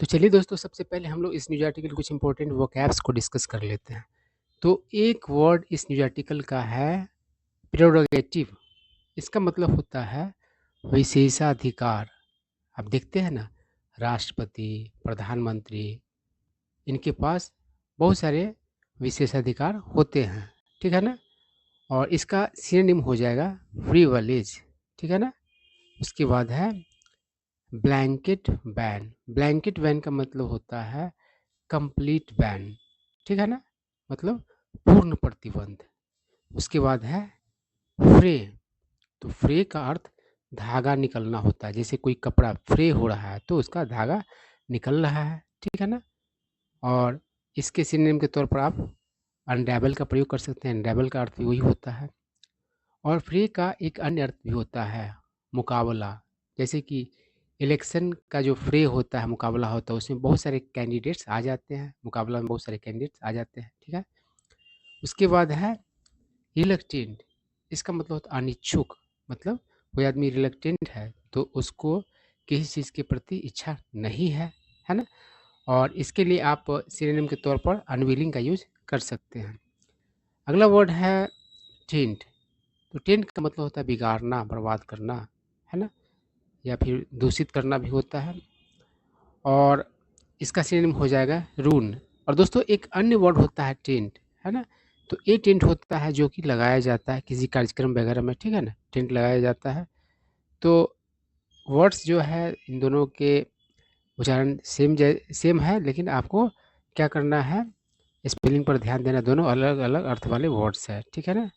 तो चलिए दोस्तों, सबसे पहले हम लोग इस न्यूज़ आर्टिकल कुछ इंपॉर्टेंट वोकैब्स को डिस्कस कर लेते हैं। तो एक वर्ड इस न्यूज़ आर्टिकल का है प्रेरोगेटिव। इसका मतलब होता है विशेषाधिकार। आप देखते हैं ना, राष्ट्रपति, प्रधानमंत्री, इनके पास बहुत सारे विशेषाधिकार होते हैं, ठीक है ना। और इसका सिनोनिम हो जाएगा प्रिविलेज, ठीक है ना। उसके बाद है ब्लैंकेट बैन। ब्लैंकेट बैन का मतलब होता है कंप्लीट बैन, ठीक है ना, मतलब पूर्ण प्रतिबंध। उसके बाद है फ्रे। तो फ्रे का अर्थ धागा निकलना होता है। जैसे कोई कपड़ा फ्रे हो रहा है तो उसका धागा निकल रहा है, ठीक है ना। और इसके सिनोनिम के तौर पर आप अनरेबल का प्रयोग कर सकते हैं। अनरेबल का अर्थ भी वही होता है। और फ्रे का एक अन्य अर्थ भी होता है मुकाबला। जैसे कि इलेक्शन का जो फ्रे होता है, मुकाबला होता है, उसमें बहुत सारे कैंडिडेट्स आ जाते हैं, मुकाबला में बहुत सारे कैंडिडेट्स आ जाते हैं, ठीक है। उसके बाद है रिलक्टेंट। इसका मतलब होता है अनिच्छुक। मतलब कोई आदमी रिलक्टेंट है तो उसको किसी चीज़ के प्रति इच्छा नहीं है ना। और इसके लिए आप सिनोनिम के तौर पर अनविलिंग का यूज कर सकते हैं। अगला वर्ड है टेंट। तो टेंट का मतलब होता है बिगाड़ना, बर्बाद करना, है ना, या फिर दूषित करना भी होता है। और इसका सिनोनिम हो जाएगा रून। और दोस्तों, एक अन्य वर्ड होता है टेंट, है ना। तो ये टेंट होता है जो कि लगाया जाता है किसी कार्यक्रम वगैरह में, ठीक है ना, टेंट लगाया जाता है। तो वर्ड्स जो है इन दोनों के उच्चारण सेम है, लेकिन आपको क्या करना है, स्पेलिंग पर ध्यान देना। दोनों अलग अलग अर्थ वाले वर्ड्स है, ठीक है ना।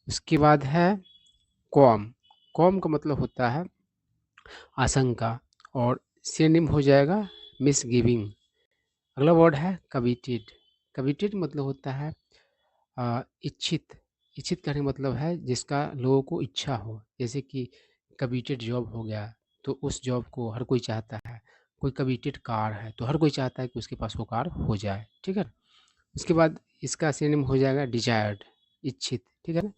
उसके बाद है कॉम। कॉम का मतलब होता है आशंका। और सिनोनिम हो जाएगा मिसगिविंग। अगला वर्ड है कविटेड। कविटेड मतलब होता है इच्छित। इच्छित कहने का मतलब है जिसका लोगों को इच्छा हो। जैसे कि कविटेड जॉब हो गया, तो उस जॉब को हर कोई चाहता है। कोई कविटेड कार है तो हर कोई चाहता है कि उसके पास वो कार हो जाए, ठीक है। उसके बाद इसका सिनोनिम हो जाएगा डिजायर्ड, इच्छित, ठीक है ना।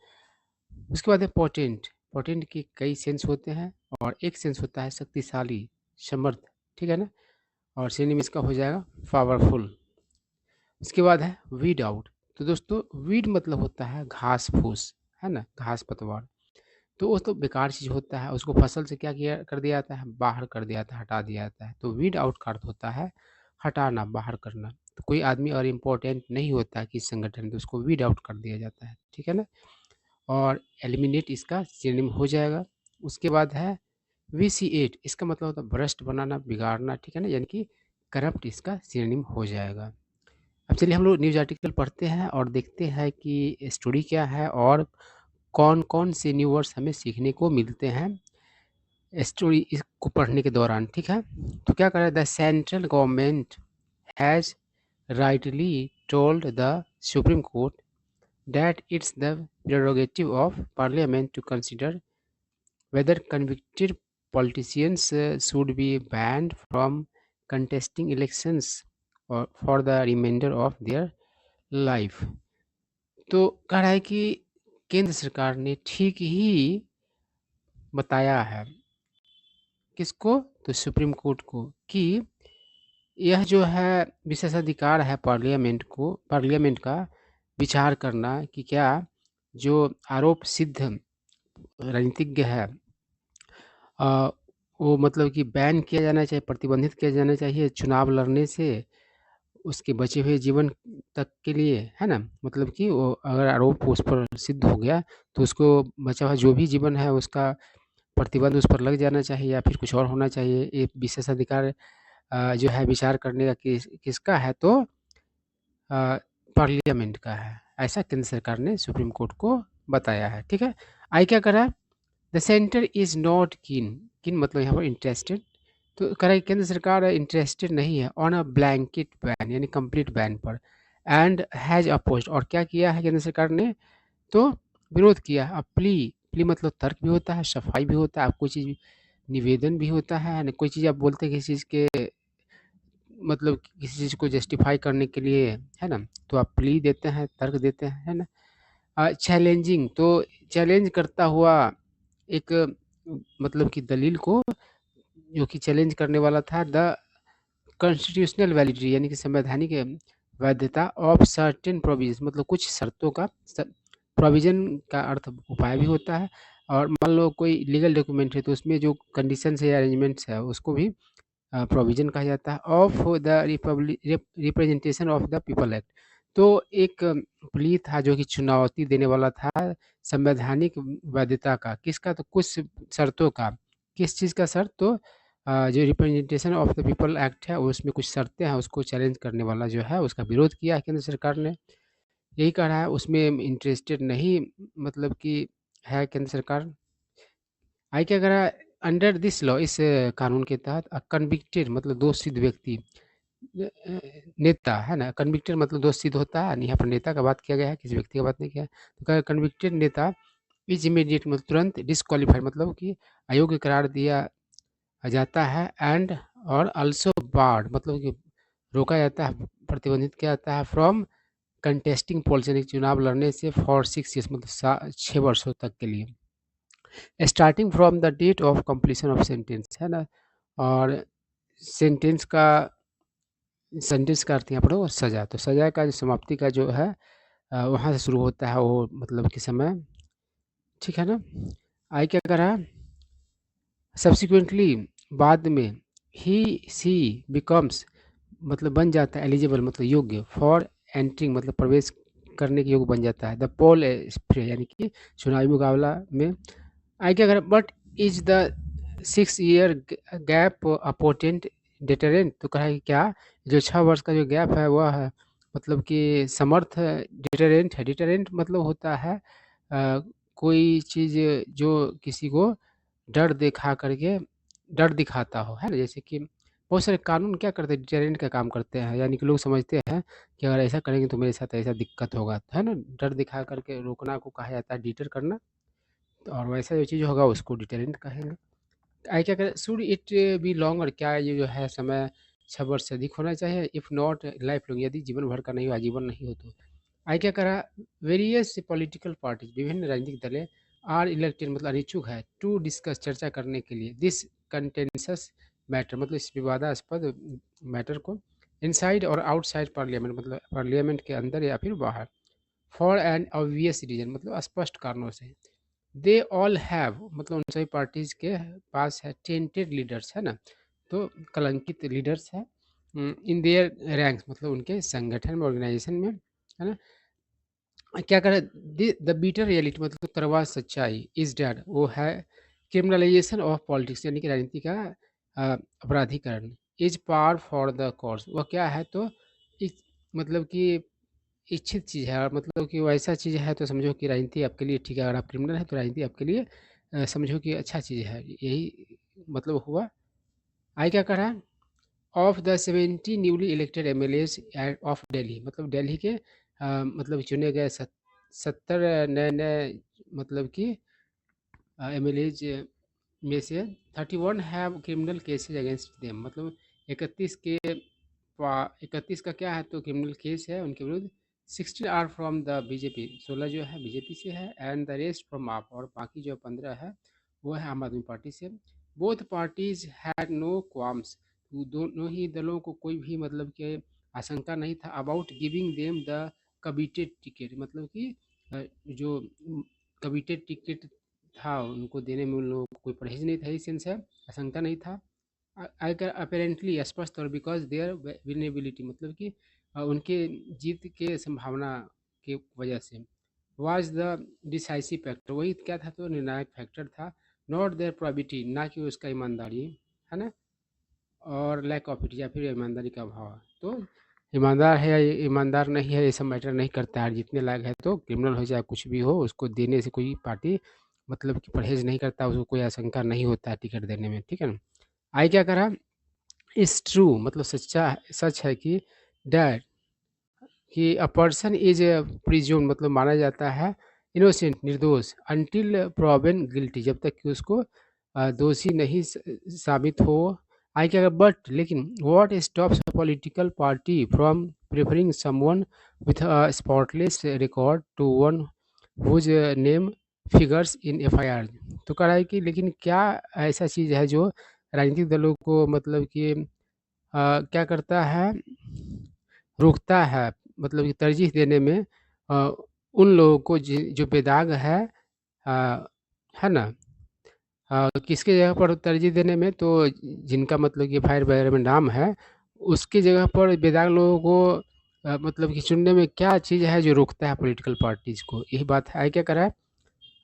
उसके बाद है पोटेंट। पोटेंट के कई सेंस होते हैं और एक सेंस होता है शक्तिशाली, समर्थ, ठीक है ना। और सिनोनिम इसका हो जाएगा पावरफुल। इसके बाद है वीड आउट। तो दोस्तों, वीड मतलब होता है घास फूस, है ना, घास पतवार। तो वो तो बेकार चीज़ होता है, उसको फसल से क्या किया कर दिया जाता है, बाहर कर दिया जाता है, हटा दिया जाता है। तो वीड आउट का अर्थ होता है हटाना, बाहर करना। तो कोई आदमी और इम्पोर्टेंट नहीं होता है किसी संगठन में तो उसको वीड आउट कर दिया जाता है, ठीक है ना। और एलिमिनेट इसका सिनोनिम हो जाएगा। उसके बाद है विसिएट। इसका मतलब होता है भ्रष्ट बनाना, बिगाड़ना, ठीक है ना, यानी कि करप्ट इसका सिनोनिम हो जाएगा। अब चलिए हम लोग न्यूज़ आर्टिकल पढ़ते हैं और देखते हैं कि स्टोरी क्या है और कौन कौन से न्यू वर्ड्स हमें सीखने को मिलते हैं स्टोरी इसको पढ़ने के दौरान, ठीक है। तो क्या कर रहा है, the central government has rightly told the Supreme Court that it's the prerogative of Parliament to consider whether convicted politicians should be banned from contesting elections or for the remainder of their life। तो कह रहा है कि केंद्र सरकार ने ठीक ही बताया है, किसको, तो सुप्रीम कोर्ट को, कि यह जो है विशेषाधिकार है पार्लियामेंट को, पार्लियामेंट का विचार करना कि क्या जो आरोप सिद्ध राजनीतिज्ञ है अ, वो मतलब कि बैन किया जाना चाहिए, प्रतिबंधित किया जाना चाहिए चुनाव लड़ने से उसके बचे हुए जीवन तक के लिए, है ना। मतलब कि वो अगर आरोप उस पर सिद्ध हो गया तो उसको बचा हुआ जो भी जीवन है उसका प्रतिबंध उस पर लग जाना चाहिए या फिर कुछ और होना चाहिए। ये विशेषाधिकार जो है विचार करने का किसका है, तो पार्लियामेंट का है। ऐसा केंद्र सरकार ने सुप्रीम कोर्ट को बताया है, ठीक है। आई क्या करा, द सेंटर इज नॉट कीन। कीन मतलब यहाँ पर इंटरेस्टेड। तो कह रहा है केंद्र सरकार इंटरेस्टेड नहीं है ऑन अ ब्लैंकेट बैन, यानी कंप्लीट बैन पर। एंड हैज अपोज्ड, और क्या किया है केंद्र सरकार ने, तो विरोध किया। अब प्ली, प्ली मतलब तर्क भी होता है, सफाई भी होता है, आप कोई चीज़ निवेदन भी होता है ना, कोई चीज़ आप बोलते हैं किसी चीज़ के मतलब किसी चीज़ को जस्टिफाई करने के लिए, है ना, तो आप प्ली देते हैं, तर्क देते हैं, है ना। चैलेंजिंग, तो चैलेंज करता हुआ एक मतलब कि दलील को, जो कि चैलेंज करने वाला था, द कॉन्स्टिट्यूशनल वैलिडिटी यानी कि संवैधानिक वैधता ऑफ सर्टेन प्रोविजन मतलब कुछ शर्तों का प्रोविजन का अर्थ उपाय भी होता है। और मान लो कोई लीगल डॉक्यूमेंट है तो उसमें जो कंडीशंस है अरेंजमेंट्स है उसको भी प्रोविजन कहा जाता है। Of the representation of the people act तो एक प्ली था जो कि चुनौती देने वाला था संवैधानिक वैधता का। किसका? तो कुछ शर्तों का। किस चीज़ का शर्त? तो जो representation of the people act है उसमें कुछ शर्तें हैं, उसको चैलेंज करने वाला जो है उसका विरोध किया है केंद्र सरकार ने। यही कह रहा है उसमें इंटरेस्टेड नहीं मतलब कि है केंद्र सरकार। आई क्या कह रहा है? अंडर दिस लॉ इस कानून के तहत कन्विक्टेड मतलब दोषित व्यक्ति नेता है ना। कन्विक्टेड मतलब दोषित होता है, यहाँ पर नेता का बात किया गया है, किसी व्यक्ति का बात नहीं किया है। तो कन्विक्टेड नेता इज इमीडिएट मतलब तुरंत डिस्क्वालीफाइड मतलब कि अयोग्य करार दिया जाता है। एंड और आल्सो बार्ड मतलब कि रोका जाता है, प्रतिबंधित किया जाता है फ्रॉम कंटेस्टिंग पॉलिसी चुनाव लड़ने से फॉर 6 ईयर्स मतलब 6 वर्षों तक के लिए starting from the date of completion of sentence है ना। और सेंटेंस का अर्थ यहाँ पढ़ो सजा। तो सजा का जो समाप्ति का जो है वहाँ से शुरू होता है वो मतलब कि समय, ठीक है ना। आई क्या कर रहा है? सब्सिक्वेंटली बाद में ही सी बिकम्स मतलब बन जाता है एलिजिबल मतलब योग्य फॉर एंट्रिंग मतलब प्रवेश करने के योग्य बन जाता है द पोल स्प्रे यानी कि चुनावी मुकाबला में। आई क्या कर but is the 6 year gap important deterrent तो कहा कि क्या जो 6 वर्ष का जो गैप है वह है मतलब कि समर्थ डिटरेंट है। डिटरेंट मतलब होता है कोई चीज़ जो किसी को डर दिखा करके डर दिखाता हो है ना। जैसे कि बहुत सारे कानून क्या करते हैं डिटरेंट का काम करते हैं, यानी कि लोग समझते हैं कि अगर ऐसा करेंगे तो मेरे साथ ऐसा दिक्कत होगा है ना। डर दिखा करके रोकना को कहा जाता है डिटर करना। तो और वैसा जो चीज़ होगा उसको डिटरेंट कहेंगे। आई क्या करें? शुड इट बी लॉन्गर क्या ये जो है समय 6 वर्ष से अधिक होना चाहिए? इफ़ नॉट लाइफ लॉन्ग यदि जीवन भर का नहीं हो आजीवन नहीं हो तो। आई क्या करा? वेरियस पॉलिटिकल पार्टीज विभिन्न राजनीतिक दलें आर इलेक्टेड मतलब अनिच्छुक है टू डिस्कस चर्चा करने के लिए दिस कंटेंसस मैटर मतलब इस विवादास्पद मैटर को इनसाइड और आउटसाइड पार्लियामेंट मतलब पार्लियामेंट के अंदर या फिर बाहर फॉर एन ऑब्वियस रीजन मतलब स्पष्ट कारणों से। दे ऑल हैव मतलब उन सभी पार्टीज के पास है टेंटेड लीडर्स है ना। तो कलंकित लीडर्स है इन देयर रैंक्स मतलब उनके संगठन में ऑर्गेनाइजेशन में है ना। क्या करे? द बीटर रियलिटी मतलब कड़वा सच्चाई इज डैट वो है क्रिमिनलाइजेशन ऑफ पॉलिटिक्स यानी कि राजनीति का अपराधीकरण is par for the course वह क्या है तो मतलब कि इच्छित चीज़ है। और मतलब कि वो ऐसा चीज़ है तो समझो कि राजनीति आपके लिए ठीक है। अगर आप क्रिमिनल है तो राजनीति आपके लिए समझो कि अच्छा चीज़ है, यही मतलब हुआ। आई क्या करा? Of the 70 newly elected MLAs of Delhi मतलब दिल्ली के मतलब चुने गए 70 नए नए मतलब कि एमएलएज में से 31 have criminal cases against them मतलब 31 के 31 का क्या है तो क्रिमिनल केस है उनके विरुद्ध। 16 आर फ्रॉम द बीजेपी 16 जो है बीजेपी से है एंड द रेस्ट फ्रॉम आप और बाकी जो 15 है वो है आम आदमी पार्टी से। Both parties had no qualms दोनों ही दलों को कोई भी मतलब कि आशंका नहीं था about giving them the coveted ticket मतलब कि जो कबिटेड टिकट था उनको देने में उन लोगों को कोई परहेज नहीं था, इस सेंस है आशंका नहीं था। अगर अपेरेंटली स्पष्ट और बिकॉज देयर विनेबिलिटी मतलब कि उनके जीत के संभावना के वजह से वाज द डिसाइसिव फैक्टर वही क्या था तो निर्णायक फैक्टर था। नॉट देयर प्रॉबिटी ना कि उसका ईमानदारी है ना और लैक ऑफ इट या फिर ईमानदारी का अभाव। तो ईमानदार है या ईमानदार नहीं है ये सब मैटर नहीं करता है। जितने लायक है तो क्रिमिनल हो जाए कुछ भी हो उसको देने से कोई पार्टी मतलब कि परहेज नहीं करता, उसको कोई आशंका नहीं होता है टिकट देने में, ठीक है ना। आई क्या करा? इज ट्रू मतलब सच्चा सच है कि डैट कि अ पर्सन इज प्रिज्यूम मतलब माना जाता है इनोसेंट निर्दोष अनटिल प्रोवन गिल्टी जब तक कि उसको दोषी नहीं साबित हो। आई क्या बट लेकिन what stops a political party from preferring someone with a spotless record to one whose name figures in FIR. तो कह रहा है कि लेकिन क्या ऐसा चीज़ है जो राजनीतिक दलों को मतलब कि क्या करता है, रोकता है, मतलब कि तरजीह देने में उन लोगों को जो बेदाग अ, है ना, किसके जगह पर तरजीह देने में, तो जिनका मतलब कि फायर वगैरह में नाम है, उसकी जगह पर बेदाग लोगों को मतलब कि चुनने में क्या चीज़ है जो रोकता है पॉलिटिकल पार्टीज को, यही बात है। क्या करा है,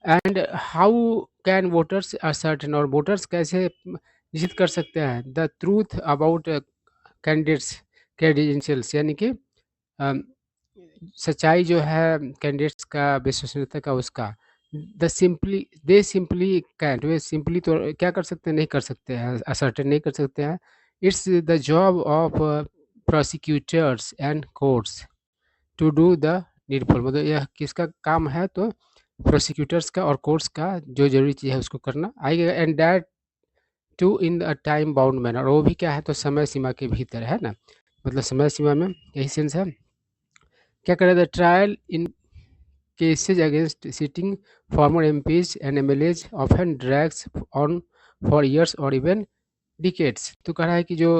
and how can voters ascertain, और वोटर्स कैसे निश्चित कर सकते हैं the truth about candidates credentials, यानी कि अम, सच्चाई जो है कैंडिडेट्स का, विश्वसनीयता का, उसका they simply can't, they simply तो क्या कर सकते हैं, नहीं कर सकते हैं, असर्टेन नहीं कर सकते हैं। It's the job of prosecutors and courts to do the needful, मतलब यह किसका काम है, तो प्रोसिक्यूटर्स का और कोर्ट्स का, जो जरूरी चीज़ है उसको करना आएगा, and that too in a time bound manner, और वो भी क्या है, तो समय सीमा के भीतर, है ना, मतलब समय सीमा में यही सेंस है। क्या करे, the trial in cases against sitting former MPs and MLAs often drags on for years or even decades। तो कह रहा है कि जो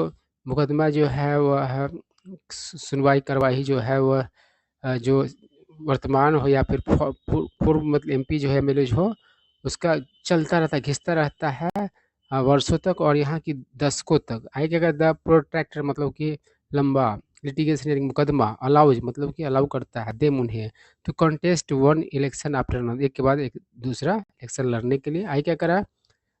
मुकदमा जो है वह है, सुनवाई कार्रवाई जो है वह जो वर्तमान हो या फिर पूर्व मतलब एमपी जो है, एमएलए जो हो, उसका चलता रहता है, घिसता रहता है वर्षों तक, और यहाँ की दशकों तक। आई क्या द प्रोट्रैक्टर, मतलब कि लंबा लिटिगेशन, यानी मुकदमा अलाउज, मतलब कि अलाउ करता है देम उन्हें to contest one election after another, एक के बाद एक दूसरा इलेक्शन लड़ने के लिए। आई क्या करा,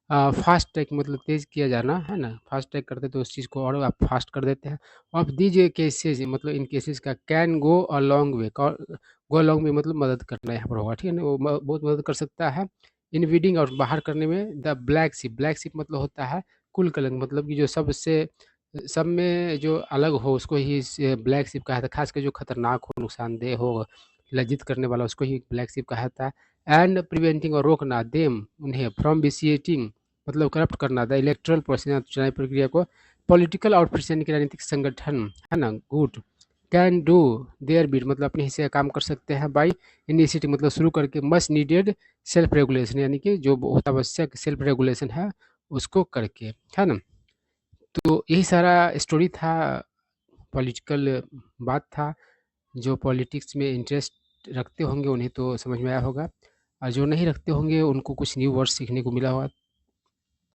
फास्ट ट्रैक, मतलब तेज़ किया जाना, है ना, फास्ट ट्रैक करते तो उस चीज़ को और आप फास्ट कर देते हैं। ऑफ दीज केसेज, मतलब इन केसेस का, can go a long way, go long way मतलब मदद करना यहाँ पर होगा, ठीक है ना, वो बहुत मदद कर सकता है इन वीडिंग, और बाहर करने में द ब्लैक शिप मतलब होता है कुल कलंक, मतलब कि जो सबसे सब में जो अलग हो उसको ही ब्लैक शिप कहा था, खासकर जो खतरनाक हो, नुकसानदेह हो, लज्जित करने वाला, उसको ही ब्लैक शिप कहा था। एंड प्रिवेंटिंग, और रोकना, देम उन्हें, फ्रॉम विसिएटिंग मतलब करप्ट करना, द इलेक्ट्रल प्रोसेस चुनावी प्रक्रिया को, पॉलिटिकल आउटफिट्स यानी कि राजनीतिक संगठन, है ना, good can do their bit मतलब अपने हिस्से का काम कर सकते हैं, बाई इनिशिएटिव मतलब शुरू करके, मस्ट नीडेड सेल्फ रेगुलेशन यानी कि जो बहुत आवश्यक सेल्फ रेगुलेशन है उसको करके, है ना। तो यही सारा स्टोरी था, पॉलिटिकल बात था। जो पॉलिटिक्स में इंटरेस्ट रखते होंगे उन्हें तो समझ में आया होगा, और जो नहीं रखते होंगे उनको कुछ न्यू वर्ड सीखने को मिला होगा।